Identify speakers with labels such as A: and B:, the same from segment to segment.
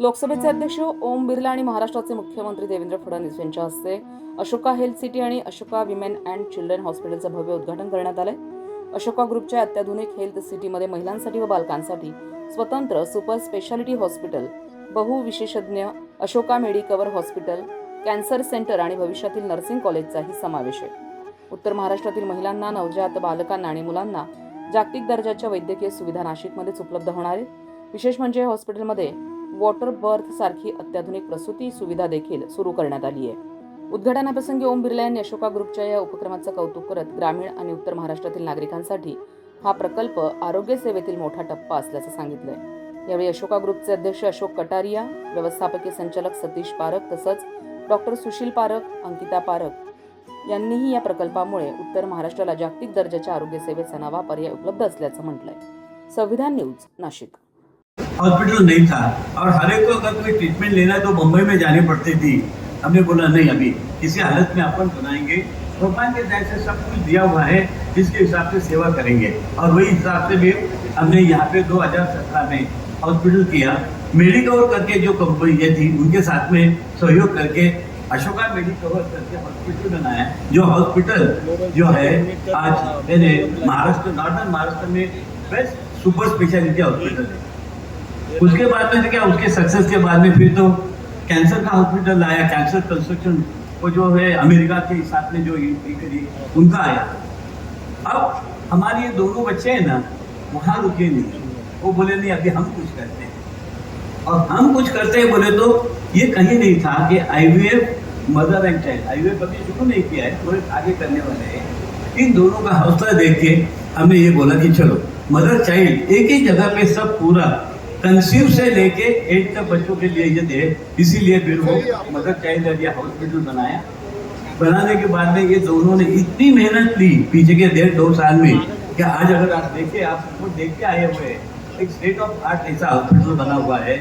A: लोकसभेचे अध्यक्ष ओम बिर्ला आणि महाराष्ट्राचे मुख्यमंत्री देवेंद्र फडणवीस यांच्या हस्ते अशोका हेल्थ सिटी आणि अशोका विमेन अँड चिल्ड्रन हॉस्पिटलचं भव्य उद्घाटन करण्यात आलंय. अशोका ग्रुपच्या अत्याधुनिक हेल्थ सिटीमध्ये महिलांसाठी व बालकांसाठी स्वतंत्र सुपर स्पेशालिटी हॉस्पिटल, बहुविशेषज्ञ Ashoka medicover hospital, cancer centre आणि भविष्यातील नर्सिंग कॉलेजचाही समावेश आहे. उत्तर महाराष्ट्रातील महिलांना, नवजात बालकांना आणि मुलांना जागतिक दर्जाच्या वैद्यकीय सुविधा नाशिकमध्येच उपलब्ध होणार आहेत. विशेष म्हणजे हॉस्पिटलमध्ये वॉटर बर्थ सारखी अत्याधुनिक प्रसूती सुविधा देखील सुरू करण्यात आली आहे. उद्घाटनाप्रसंगी ओम बिर्ला यांनी अशोका ग्रुपच्या या उपक्रमाचं कौतुक करत ग्रामीण आणि उत्तर महाराष्ट्रातील नागरिकांसाठी हा प्रकल्प आरोग्य सेवेतील मोठा टप्पा असल्याचं सांगितलंय. यावेळी अशोका ग्रुपचे अध्यक्ष अशोक कटारिया, व्यवस्थापकीय संचालक सतीश पारख तसंच डॉक्टर सुशील पारख, अंकिता पारख यांनीही या प्रकल्पामुळे उत्तर महाराष्ट्राला जागतिक दर्जाच्या आरोग्य सेवेचा नवा पर्याय उपलब्ध असल्याचं म्हटलंय. संविधान न्यूज, नाशिक.
B: हॉस्पिटल नहीं था और हर एक को अगर कोई ट्रीटमेंट लेना है तो मुंबई में जानी पड़ती थी. हमने बोला नहीं, अभी किसी हालत में अपन बनाएंगे. भगवान के दया से सब कुछ दिया हुआ है, जिसके हिसाब से सेवा करेंगे. और वही हिसाब से भी हमने यहाँ पे 2017 में हॉस्पिटल किया. मेडिकवर करके जो कंपनी थी उनके साथ में सहयोग करके अशोका मेडिकवर करके हॉस्पिटल बनाया. जो हॉस्पिटल जो है आज महाराष्ट्र, नॉर्दर्न महाराष्ट्र में बेस्ट सुपर स्पेशलिटी हॉस्पिटल है. उसके बाद में क्या, उसके सक्सेस के बाद में फिर तो कैंसर का हॉस्पिटल आया. कैंसर कंस्ट्रक्शन वो जो है अमेरिका के साथ में जो करी उनका आया. अब हमारे ये दोनों बच्चे हैं ना, वहाँ रुके नहीं. वो बोले नहीं, अभी हम कुछ करते हैं. और हम कुछ करते हैं बोले तो ये कहीं नहीं था कि IVF mother and child, IVF अभी शुरू नहीं किया है, थोड़े आगे करने वाले हैं. इन दोनों का हौसला देख के हमने ये बोला कि चलो मदर चाइल्ड एक ही जगह पे सब पूरा कंसीव से लेके 8 तक बच्चों के लिए ये दे. इसीलिए फिर वो मदर चाइल्ड एरिया हॉस्पिटल बनाया. बनाने के बाद में ये दोनों ने इतनी मेहनत ली पीछे के 1.5-2 साल में कि आज अगर आप देखें, आप वो देख के आए हुए एक स्टेट ऑफ आर्ट ऐसा हॉस्पिटल बना हुआ है.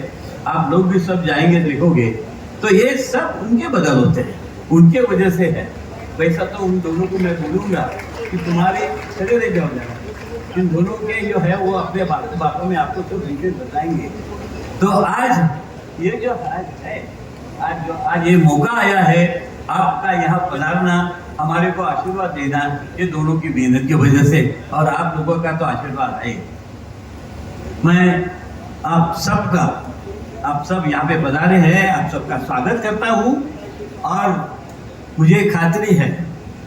B: आप लोग भी सब जाएंगे देखोगे तो ये सब उनके बदल होते हैं, उनके वजह से है. वैसा तो उन दोनों को मैं बोलूँगा कि तुम्हारे चले रह जाओ जाना. इन दोनों के जो है वो अपने बातों में आपको सब डिटेल बताएंगे. तो आज ये जो आज है, आज ये मौका आया है आपका यहाँ पधारना, हमारे को आशीर्वाद देना, ये दोनों की मेहनत की वजह से और आप लोगों का तो आशीर्वाद है. मैं आप सब यहाँ पे पधारे हैं, आप सबका स्वागत करता हूँ. और मुझे खातरी है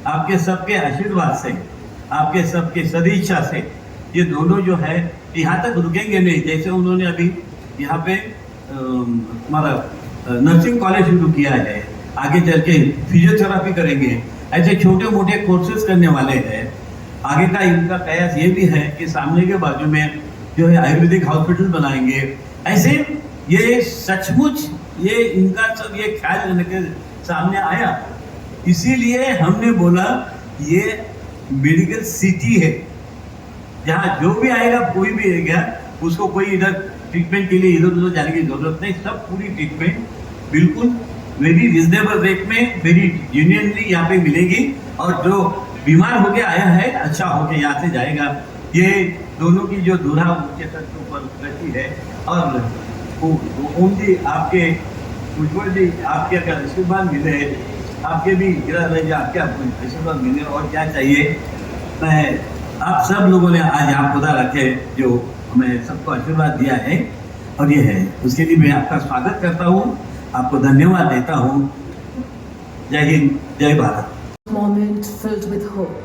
B: आपके सबके आशीर्वाद से, आपके सबके सदिच्छा से ये दोनों जो है यहाँ तक रुकेंगे नहीं. जैसे उन्होंने अभी यहाँ पे हमारा नर्सिंग कॉलेज शुरू किया है, आगे चल के फिजियोथेरापी करेंगे, ऐसे छोटे मोटे कोर्सेज करने वाले हैं. आगे का इनका प्रयास ये भी है कि सामने के बाजू में जो है आयुर्वेदिक हॉस्पिटल बनाएंगे. ऐसे ये सचमुच ये इनका सब ये ख्याल रखने के सामने आया. इसीलिए हमने बोला ये मेडिकल सिटी है, जहाँ जो भी आएगा, कोई भी आएगा, उसको कोई इधर ट्रीटमेंट के लिए इधर उधर जाने की जरूरत नहीं. सब पूरी ट्रीटमेंट बिल्कुल वेरी रिजनेबल रेट में, वेरी जेन्युइनली यहाँ पे मिलेगी. और जो बीमार होके आया है अच्छा होके यहाँ से जाएगा. ये दोनों की जो दूल्हा उनके सर के ऊपर रहती है. और ओम जी, आपके उज्ज्वल जी, आपके अगर आशीर्वाद मिले, आपके भी गिरा रहे, आपके आशीर्वाद मिले, और क्या चाहिए. मैं आप सब लोगों ने आज यहाँ खुदा रखे जो हमें सबको आशीर्वाद दिया है और ये है, उसके लिए मैं आपका स्वागत करता हूँ, आपको धन्यवाद देता हूँ. जय हिंद, जय Bharat.
C: Moment filled with hope.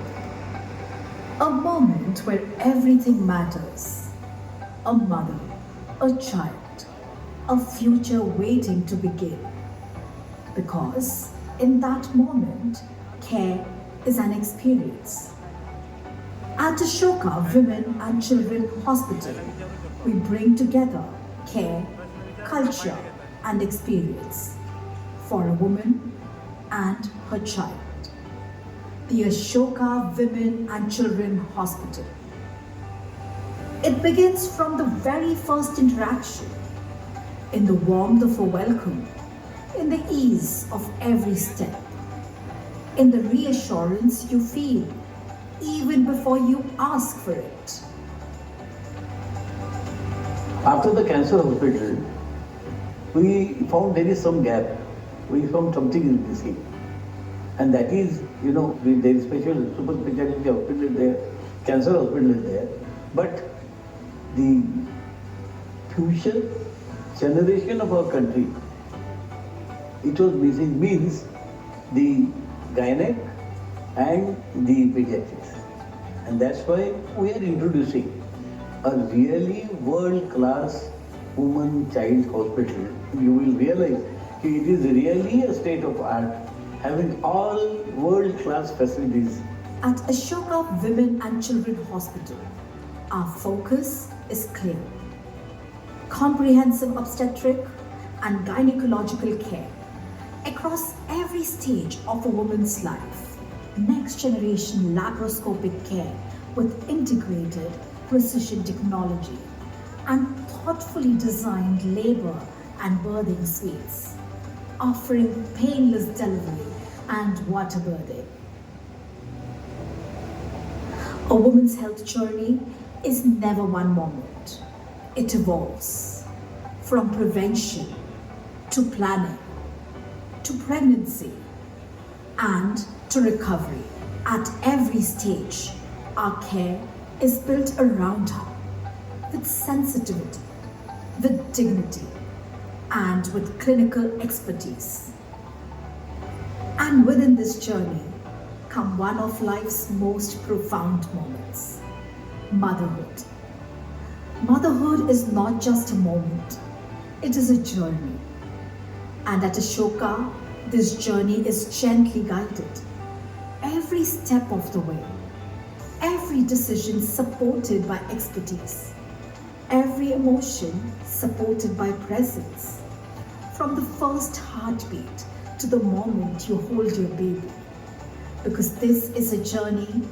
C: A moment where everything matters. A mother, a child, a future waiting to begin. Because in that moment, care is an experience. At Ashoka Women and Children Hospital, we bring together care, culture, and experience for a woman and her child. The Ashoka Women and Children Hospital. It begins from the very first interaction, in the warmth of a welcome, in the ease of every step, in the reassurance you feel even before you ask for it.
B: After the cancer hospital, we found there is some gap. We found something is missing. And that is, there is special super specialty hospital is there, cancer hospital is there, but the future generation of our country, it was missing, means the gynec and the pediatrics. And that's why we are introducing a really world-class woman-child hospital. You will realize it is really a state of art, having all world-class facilities.
C: At Ashoka Women and Children Hospital, our focus is clear. Comprehensive obstetric and gynecological care across every stage of a woman's life. Next generation laparoscopic care with integrated precision technology and thoughtfully designed labor and birthing suites, offering painless delivery and water birthing. A woman's health journey is never one moment. It evolves from prevention to planning to pregnancy and to recovery. At every stage, our care is built around her with sensitivity, with dignity, and with clinical expertise. And within this journey come one of life's most profound moments: motherhood. Motherhood is not just a moment, it is a journey. And at Ashoka, this journey is gently guided. Every step of the way, every decision supported by expertise, every emotion supported by presence. From the first heartbeat to the moment you hold your baby. Because this is a journey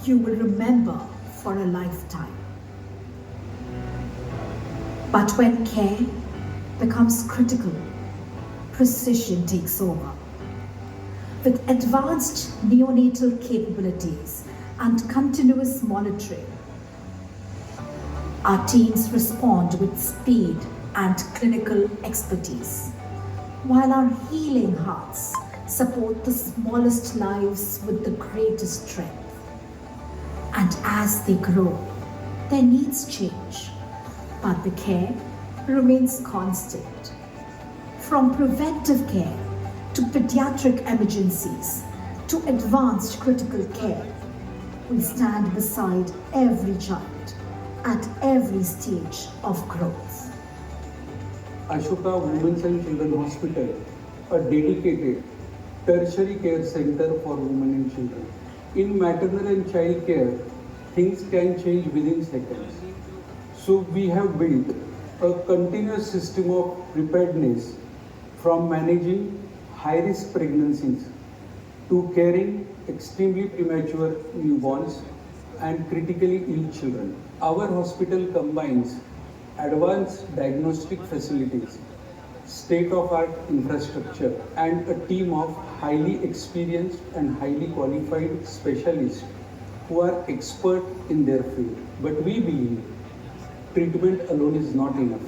C: you will remember for a lifetime. But when care becomes critical, precision takes over. With advanced neonatal capabilities and continuous monitoring, our teams respond with speed and clinical expertise, while our healing hearts support the smallest lives with the greatest strength. And as they grow, their needs change, but the care remains constant. From preventive care to pediatric emergencies to advanced critical care, we stand beside every child at every stage of growth.
D: Ashoka Women's and Children Hospital, a dedicated tertiary care center for women and children. In maternal and child care, things can change within seconds. So we have built a continuous system of preparedness, from managing high-risk pregnancies to caring extremely premature newborns and critically ill children. Our hospital combines advanced diagnostic facilities, state-of-art infrastructure, and a team of highly experienced and highly qualified specialists who are expert in their field. But we believe treatment alone is not enough.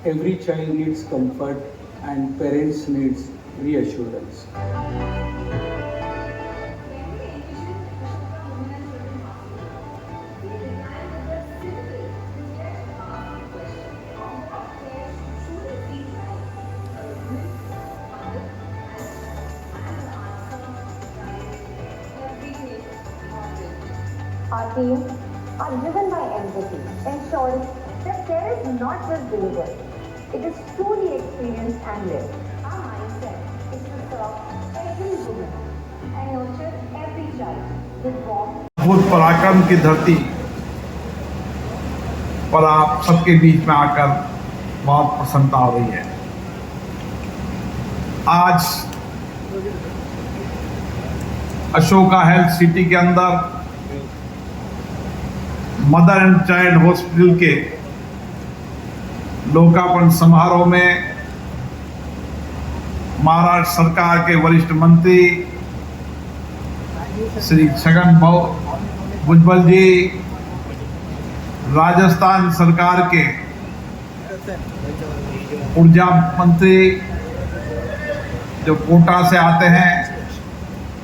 D: Every child needs comfort and parents needs reassurance.
E: Our teams are driven by empathy, ensuring that care is not just delivered, it is truly experienced and lived. Our mindset is to serve every woman and nurture every child with warmth.
F: भूत पराक्रम की धरती पर आप सबके बीच में आकर बहुत प्रसन्नता हो रही है। आज अशोका हेल्थ सिटी के अंदर मदर एंड चाइल्ड हॉस्पिटल के लोकार्पण समारोह में महाराष्ट्र सरकार के वरिष्ठ मंत्री श्री छगन भुजबल जी, राजस्थान सरकार के ऊर्जा मंत्री जो कोटा से आते हैं,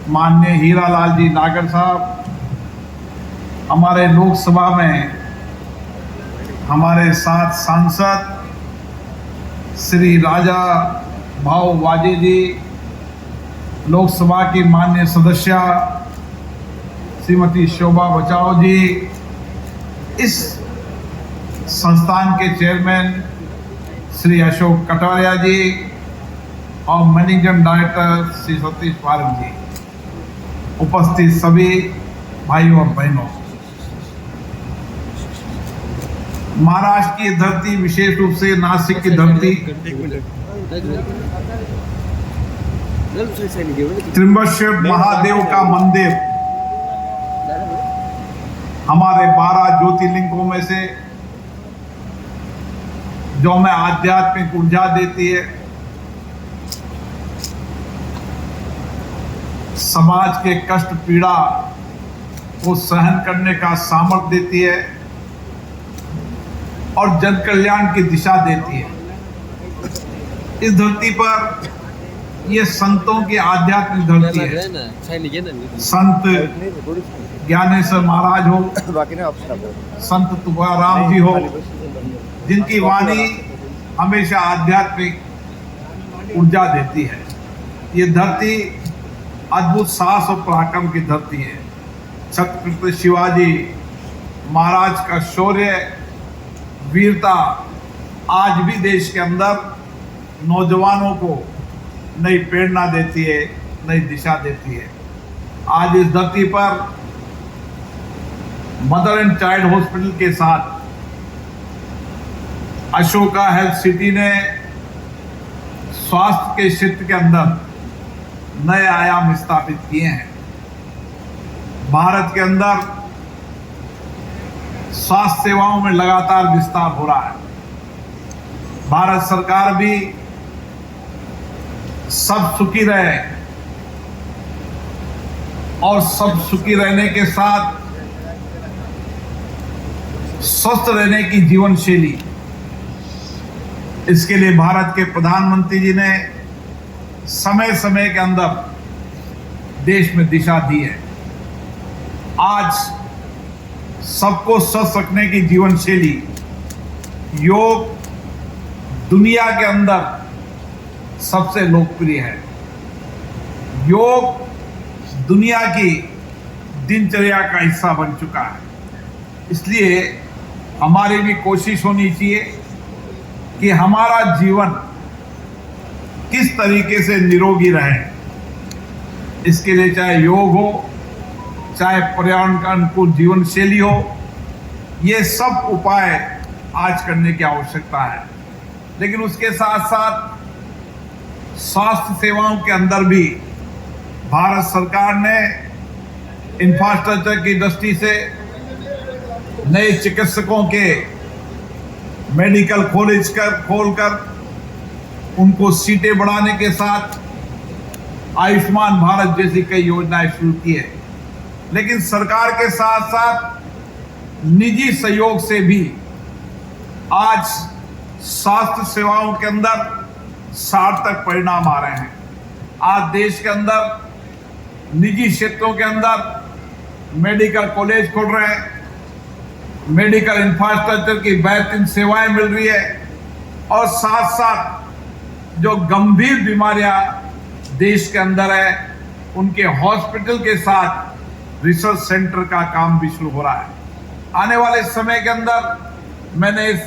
F: माननीय हीरालाल जी नागर साहब, हमारे लोकसभा में हमारे साथ सांसद श्री राजा भाऊ वाजे जी, लोकसभा की माननीय सदस्य श्रीमती शोभा बचाओ जी, इस संस्थान के चेयरमैन श्री अशोक कटारिया जी और मैनेजिंग डायरेक्टर श्री सतीश पारक जी, उपस्थित सभी भाइयों और बहनों, महाराष्ट्र की धरती, विशेष रूप से नासिक की धरती, त्र्यंबकेश्वर महादेव का मंदिर हमारे 12 ज्योतिर्लिंगों में से जो हमें आध्यात्मिक ऊर्जा देती है, समाज के कष्ट पीड़ा को सहन करने का सामर्थ्य देती है और जन कल्याण की दिशा देती है। इस धरती पर ये संतों की आध्यात्मिक धरती है। संत ज्ञानेश्वर महाराज हो, संत तुकाराम जी हो, जिनकी वाणी हमेशा आध्यात्मिक ऊर्जा देती है। ये धरती अद्भुत साहस और पराक्रम की धरती है। छत्रपति शिवाजी महाराज का शौर्य, वीरता आज भी देश के अंदर नौजवानों को नई प्रेरणा देती है, नई दिशा देती है। आज इस धरती पर मदर एंड चाइल्ड हॉस्पिटल के साथ अशोका हेल्थ सिटी ने स्वास्थ्य के क्षेत्र के अंदर नए आयाम स्थापित किए हैं। भारत के अंदर स्वास्थ्य सेवाओं में लगातार विस्तार हो रहा है। भारत सरकार भी सब सुखी रहे और सब सुखी रहने के साथ स्वस्थ रहने की जीवन शैली, इसके लिए भारत के प्रधानमंत्री जी ने समय समय के अंदर देश में दिशा दी है। आज सबको स्वस्थ रखने की जीवन शैली, योग दुनिया के अंदर सबसे लोकप्रिय है। योग दुनिया की दिनचर्या का हिस्सा बन चुका है। इसलिए हमारी भी कोशिश होनी चाहिए कि हमारा जीवन किस तरीके से निरोगी रहे। इसके लिए चाहे योग हो, चाहे पर्यावरण का अनुकूल जीवन शैली हो, ये सब उपाय आज करने की आवश्यकता है। लेकिन उसके साथ साथ स्वास्थ्य सेवाओं के अंदर भी भारत सरकार ने इंफ्रास्ट्रक्चर की दृष्टि से नए चिकित्सकों के मेडिकल कॉलेज खोलकर उनको सीटें बढ़ाने के साथ आयुष्मान भारत जैसी कई योजनाएं शुरू की है। लेकिन सरकार के साथ साथ निजी सहयोग से भी आज स्वास्थ्य सेवाओं के अंदर सार्थक परिणाम आ रहे हैं। आज देश के अंदर निजी क्षेत्रों के अंदर मेडिकल कॉलेज खुल रहे हैं, मेडिकल इंफ्रास्ट्रक्चर की बेहतरीन सेवाएं मिल रही है और साथ साथ जो गंभीर बीमारियां देश के अंदर है, उनके हॉस्पिटल के साथ रिसर्च सेंटर का काम भी शुरू हो रहा है। आने वाले समय के अंदर मैंने इस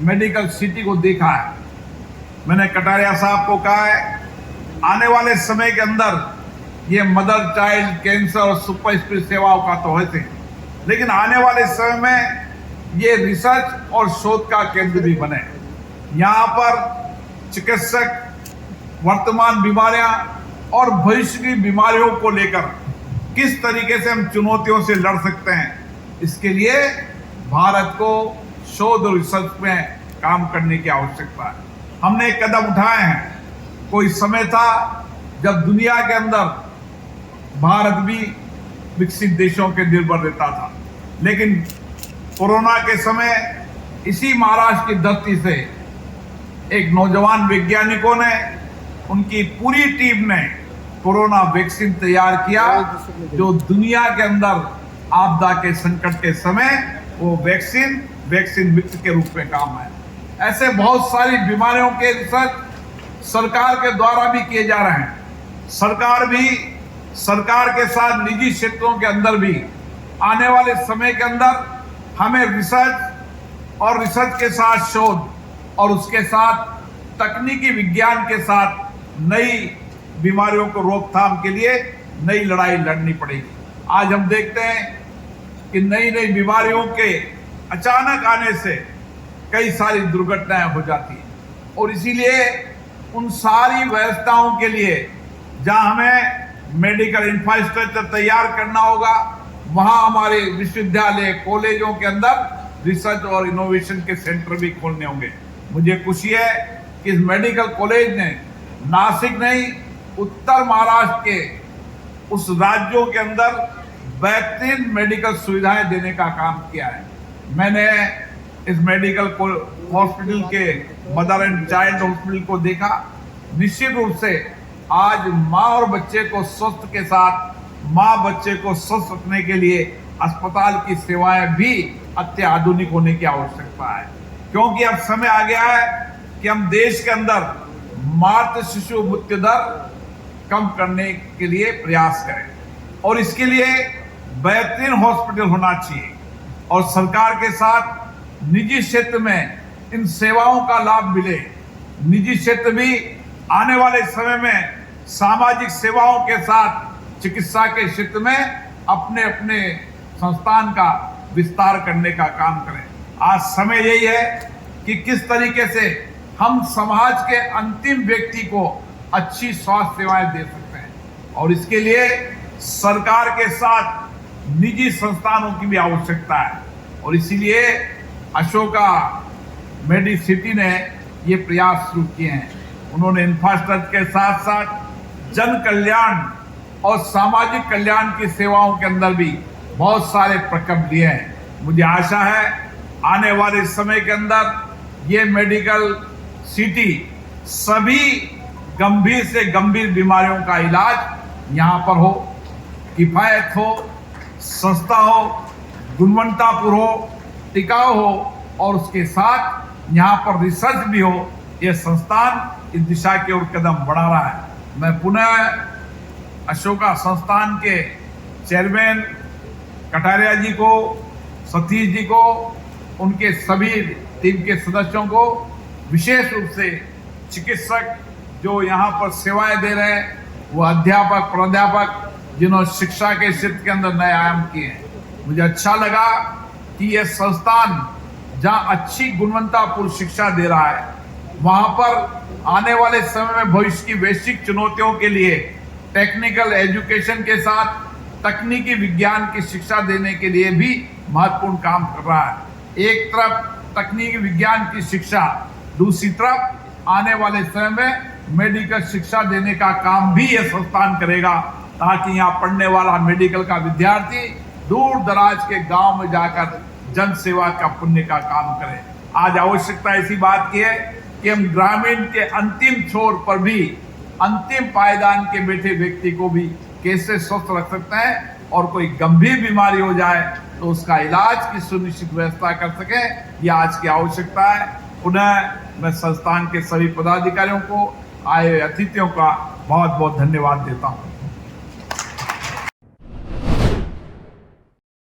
F: मेडिकल सिटी को देखा है। मैंने कटारिया साहब को कहा है, आने वाले समय के अंदर ये मदर चाइल्ड कैंसर और सुपर स्पेशलिटी सेवाओं का तो है, लेकिन आने वाले समय में ये रिसर्च और शोध का केंद्र भी बने। यहाँ पर चिकित्सक वर्तमान बीमारियां और भविष्य की बीमारियों को लेकर किस तरीके से हम चुनौतियों से लड़ सकते हैं, इसके लिए भारत को शोध और रिसर्च में काम करने की आवश्यकता है। हमने कदम उठाए हैं। कोई समय था जब दुनिया के अंदर भारत भी विकसित देशों के निर्भर रहता था, लेकिन कोरोना के समय इसी महाराष्ट्र की धरती से एक नौजवान वैज्ञानिकों ने, उनकी पूरी टीम ने कोरोना वैक्सीन तैयार किया, जो दुनिया के अंदर आपदा के संकट के समय वो वैक्सीन मित्र के रूप में काम है। ऐसे बहुत सारी बीमारियों के रिसर्च सरकार के द्वारा भी किए जा रहे हैं। सरकार के साथ निजी क्षेत्रों के अंदर भी आने वाले समय के अंदर हमें रिसर्च के साथ शोध और उसके साथ तकनीकी विज्ञान के साथ नई बीमारियों को रोकथाम के लिए नई लड़ाई लड़नी पड़ेगी। आज हम देखते हैं कि नई बीमारियों के अचानक आने से कई सारी दुर्घटनाएं हो जाती हैं और इसीलिए उन सारी व्यवस्थाओं के लिए जहां हमें मेडिकल इंफ्रास्ट्रक्चर तैयार करना होगा, वहां हमारे विश्वविद्यालय कॉलेजों के अंदर रिसर्च और इनोवेशन के सेंटर भी खोलने होंगे। मुझे खुशी है कि इस मेडिकल कॉलेज ने नासिक नहीं, उत्तर महाराष्ट्र के उस राज्यों के अंदर बेहतरीन मेडिकल सुविधाएं देने का काम किया है। मैंने इस मेडिकल हॉस्पिटल के मदर एंड चाइल्ड हॉस्पिटल को देखा। निश्चित रूप से आज माँ और बच्चे को स्वस्थ के साथ माँ बच्चे को स्वस्थ रखने के लिए अस्पताल की सेवाएं भी अत्याधुनिक होने की आवश्यकता है, क्योंकि अब समय आ गया है कि हम देश के अंदर मातृ शिशु मृत्यु दर कम करने के लिए प्रयास करें और इसके लिए बेहतरीन हॉस्पिटल होना चाहिए और सरकार के साथ निजी क्षेत्र में इन सेवाओं का लाभ मिले। निजी क्षेत्र भी आने वाले समय में सामाजिक सेवाओं के साथ चिकित्सा के क्षेत्र में अपने अपने संस्थान का विस्तार करने का काम करें। आज समय यही है कि किस तरीके से हम समाज के अंतिम व्यक्ति को अच्छी स्वास्थ्य सेवाएं दे सकते हैं और इसके लिए सरकार के साथ निजी संस्थानों की भी आवश्यकता है और इसीलिए अशोका मेडिसिटी ने ये प्रयास शुरू किए हैं। उन्होंने इंफ्रास्ट्रक्चर के साथ साथ जन कल्याण और सामाजिक कल्याण की सेवाओं के अंदर भी बहुत सारे प्रकल्प लिए हैं। मुझे आशा है आने वाले समय के अंदर ये मेडिकल सिटी सभी गंभीर से गंभीर बीमारियों का इलाज यहाँ पर हो, किफायत हो, सस्ता हो, गुणवत्तापूर्ण हो, टिकाऊ हो और उसके साथ यहाँ पर रिसर्च भी हो। ये संस्थान इस दिशा की ओर कदम बढ़ा रहा है। मैं पुनः अशोका संस्थान के चेयरमैन कटारिया जी को, सतीश जी को, उनके सभी टीम के सदस्यों को, विशेष रूप से चिकित्सक जो यहाँ पर सेवाएं दे रहे हैं, वो अध्यापक प्राध्यापक जिन्होंने शिक्षा के क्षेत्र के अंदर नए आयाम किए हैं। मुझे अच्छा लगा कि यह संस्थान जहाँ अच्छी गुणवत्तापूर्ण शिक्षा दे रहा है, वहाँ पर आने वाले समय में भविष्य की वैश्विक चुनौतियों के लिए टेक्निकल एजुकेशन के साथ तकनीकी विज्ञान की शिक्षा देने के लिए भी महत्वपूर्ण काम कर रहा है। एक तरफ तकनीकी विज्ञान की शिक्षा, दूसरी तरफ आने वाले समय में मेडिकल शिक्षा देने का काम भी यह संस्थान करेगा, ताकि यहाँ पढ़ने वाला मेडिकल का विद्यार्थी दूर दराज के गांव में जाकर जन सेवा का पुण्य का काम करे। आज आवश्यकता इसी बात की है कि हम ग्रामीण के अंतिम छोर पर भी, अंतिम पायदान के बैठे व्यक्ति को भी कैसे स्वस्थ रख सकते हैं और कोई गंभीर बीमारी हो जाए तो उसका इलाज की सुनिश्चित व्यवस्था कर सके। यह आज की आवश्यकता है। पुनः मैं संस्थान के सभी पदाधिकारियों को, आए अतिथियों का बहुत बहुत धन्यवाद देता हूँ।